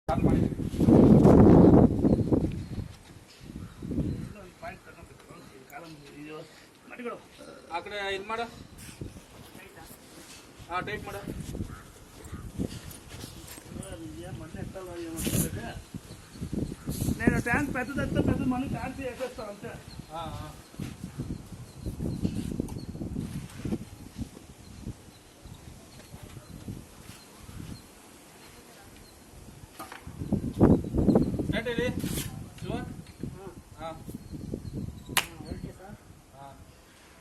ಆ ಕಡೆ ಇದು ಮಾಡ. ಹಾಂ, ಟೈಪ್ ಮಾಡ. నేను ట్యాంక్ పెద్దదంతా పెద్ద మనం ట్యాంక్ వేసేస్తాను అంతే. ఏంటి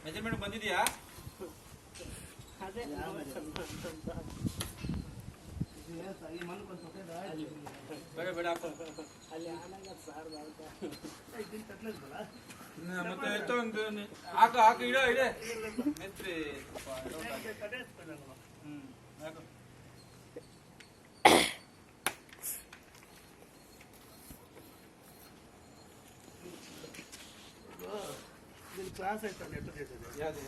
ಮೆಜರ್ಮೆಂಟ್ ಬಂದಿದೆಯಾ? ಬೇಡ ಬೇಡ ಮತ್ತೆ ಹಾಕ ಹಾಕ ಇಡ ಇಡೆ ಮೆತ್ರಿ. క్లాస్ అవుతాను ఎట్లా చేసేది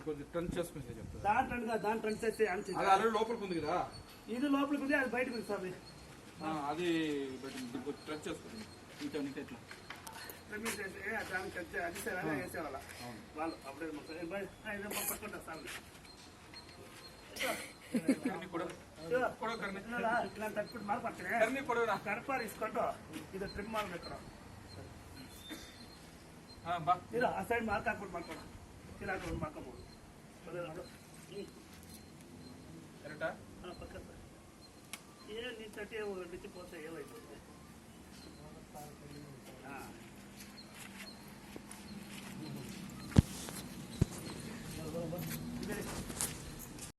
కొంచెం టర్న్ చేసుకుని చెప్తా. దాని టర్న్ చేస్తే అది ఆల్రెడీ లోపలికి ఉంది కదా. ఇది లోపలికి ఉంది, అది బయటకు ఉంది సార్. అది టచ్ చేసుకుంది ఇంకా నీకు ఎట్లా ట్రిమ్మింగ్ చేసి దానికి అది వేసేవాళ్ళ వాళ్ళు అప్పుడే పట్టుకుంటారు సార్. ఇలా తట్టుకుంటూ మాకు కడపారు ఇసుకుంటూ ఇది ట్రిమ్ ಮಾಡ್ಬೇಕು. ಇಲ್ಲ ಆ ಸೈಡ್ ಮಾರ್ಕ್ ಹಾಕ್ಬಿಟ್ಟು ಮಾಡ್ಕೊಂಡು ಕಿರಾಕೊಂಡು ಮಾಡ್ಕೊಬೋದು. ಕರೆಕ್ಟಾ? ಹಾಂ ಪಕ್ಕ ಏನು ನೀನು ತಟ್ಟಿ ಡಿಚಿ ಪೋತೆ ಏವೈತೆ. ಹಾಂ